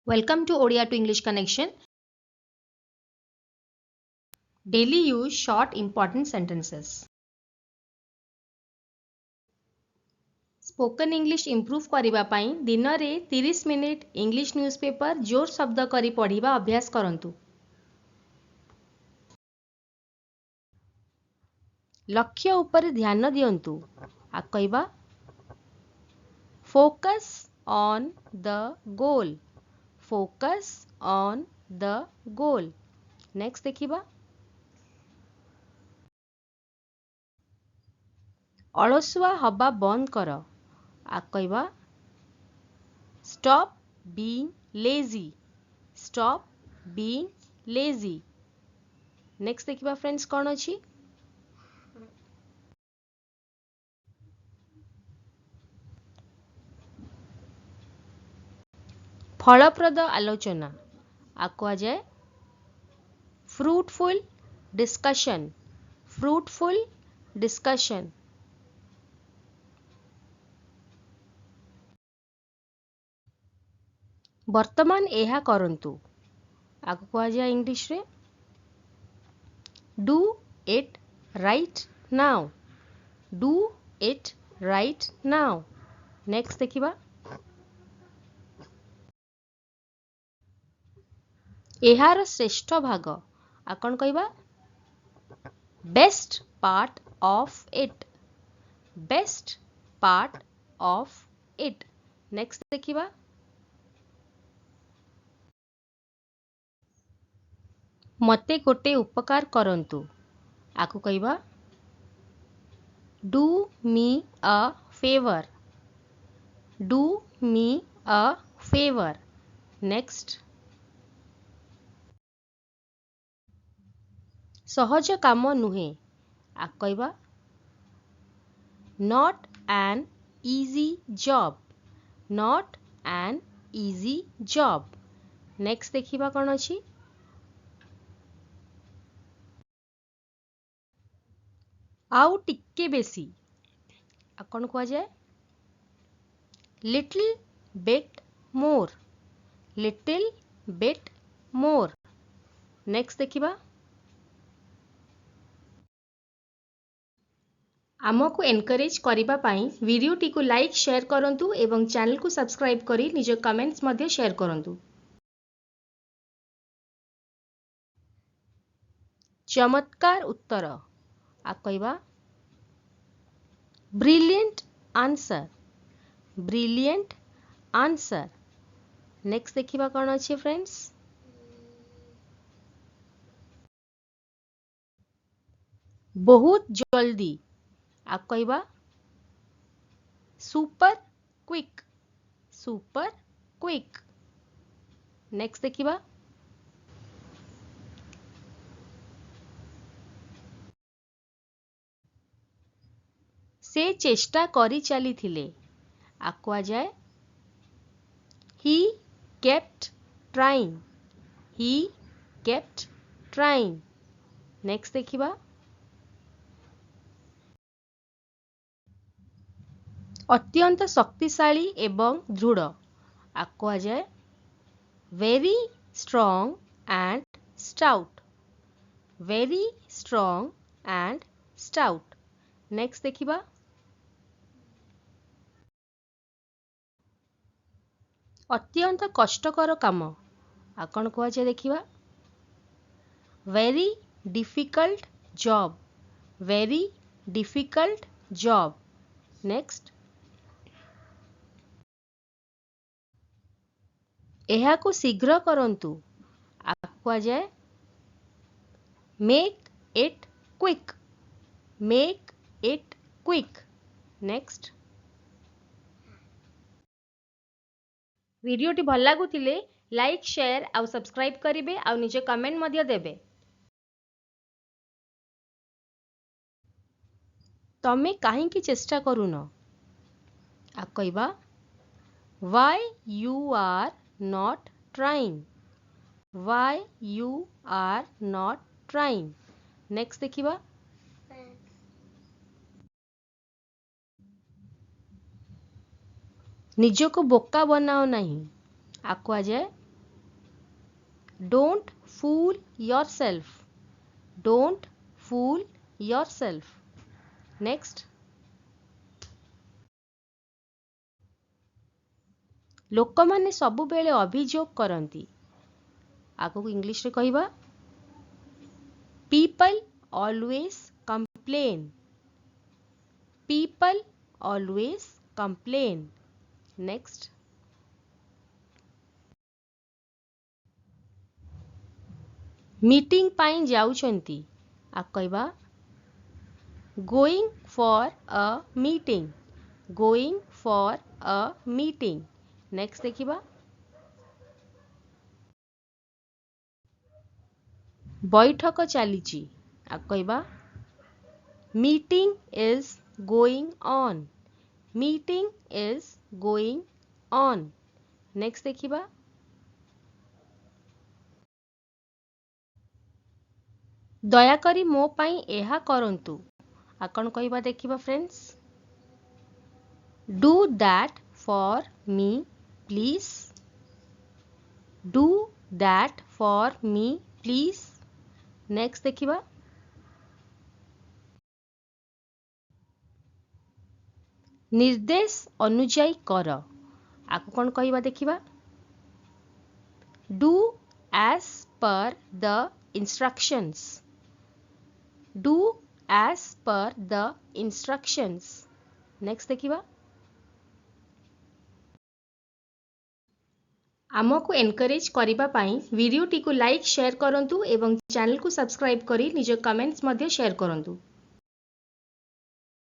Welcome to Odia to English Connection. Daily use short important sentences. Spoken English improve करिबा पई दिन रे 30 minute English newspaper जोर शब्द करी पढ़िबा अभ्यास करंतु। लक्ष्य ऊपर ध्यान दियंतु। आ कहबा focus on the goal. Focus on the goal. Next देखिबा अलसुआ हवा बंद कर। आ कहबा stop being lazy. Stop being lazy. Next देखिबा फ्रेंड्स कौन अछि फलप्रद आलोचना। आ कहा जाए फ्रूटफुल डिस्कशन। Fruitful discussion. वर्तमान एहा करंतु। आको कहा जाए इंग्लिश रे do it right now. Do it right now. Next देखिबा एहार श्रेष्ठ भाग। आ कौन कहबा best part of it. Best part of it. Next देखिबा मते गोटे उपकार करंतु। आको कहबा do me a favour. Do me a favour. Next सहज काम नुहे। आ कहबा not an easy job. Not an easy job. Next देखिबा कौन अछि आउ टिक्के बेसी। आ कौन कहा जाए little bit more. Little bit more. Next देखिबा आमको एनकरेज करिबा पई वीडियोटी को लाइक शेयर करंतु एवं चैनल को सब्सक्राइब करी निज कमेंट्स मध्ये शेयर करंतु। चमत्कार उत्तर। आ कहबा brilliant answer. Brilliant answer. Next देखिबा कौन अच्छे फ्रेंड्स बहुत जल्दी। आ कहबा super quick. Super quick. Next देखिबा से चेष्टा करी चली थिले। आ कहा जाए he kept trying. He kept trying. Next देखिबा अत्यंत शक्तिशाली एवं दृढ़। आ कहा जाए very strong and stout. Very strong and stout. Next देखिबा अत्यंत कष्टकर काम। आ कौन कहा जाए देखिबा very difficult job. Very difficult job. Next एहा को शीघ्र करंतु। आ कहा जाए make it quick. Make it quick. Next वीडियोटी भल लागुतिले लाइक शेयर आउ सब्सक्राइब करिवे आउ निजे कमेंट मध्य देबे। तमे काहे की चेष्टा करून। आ कहबा why you are not trying। why you are not trying। Next देखिबा निज को बोका बनाओ नहीं। आ कहा जाए Don't fool yourself. Don't fool yourself. Next. ଲୋକମାନେ ସବୁବେଳେ ଅଭିଯୋଗ କରନ୍ତି. ଆଗକୁ ଇଂଲିଶରେ କହିବା. People always complain. People always complain. Next. Meeting ପାଇଁ ଯାଉଛନ୍ତି. ଆଗକୁ କହିବା. Going for a meeting. Going for a meeting. Next ଦେଖିବା. ବୈଠକ ଚାଲିଛି. ଆଗକୁ କହିବା. Meeting is going on. Meeting is going on. Next ଦେଖିବା. ଦୟାକରି ମୋ ପାଇଁ ଏହା କରନ୍ତୁ. ଆଉ କ'ଣ କହିବା ଦେଖିବା friends. Do that for me please. Do that for me please. Next ଦେଖିବା. ନିର୍ଦ୍ଦେଶ ଅନୁଯାୟୀ କର. ଆକୁ କ'ଣ କହିବା ଦେଖିବା. Do as per the instructions. Do as per the instructions. Next ଦେଖିବା. ଆମକୁ ଏନକରେଜ୍ କରିବା ପାଇଁ ଭିଡ଼ିଓଟିକୁ ଲାଇକ୍ ସେୟାର କରନ୍ତୁ ଏବଂ ଚ୍ୟାନେଲକୁ ସବସ୍କ୍ରାଇବ୍ କରି ନିଜ କମେଣ୍ଟସ୍ ମଧ୍ୟ ସେୟାର କରନ୍ତୁ.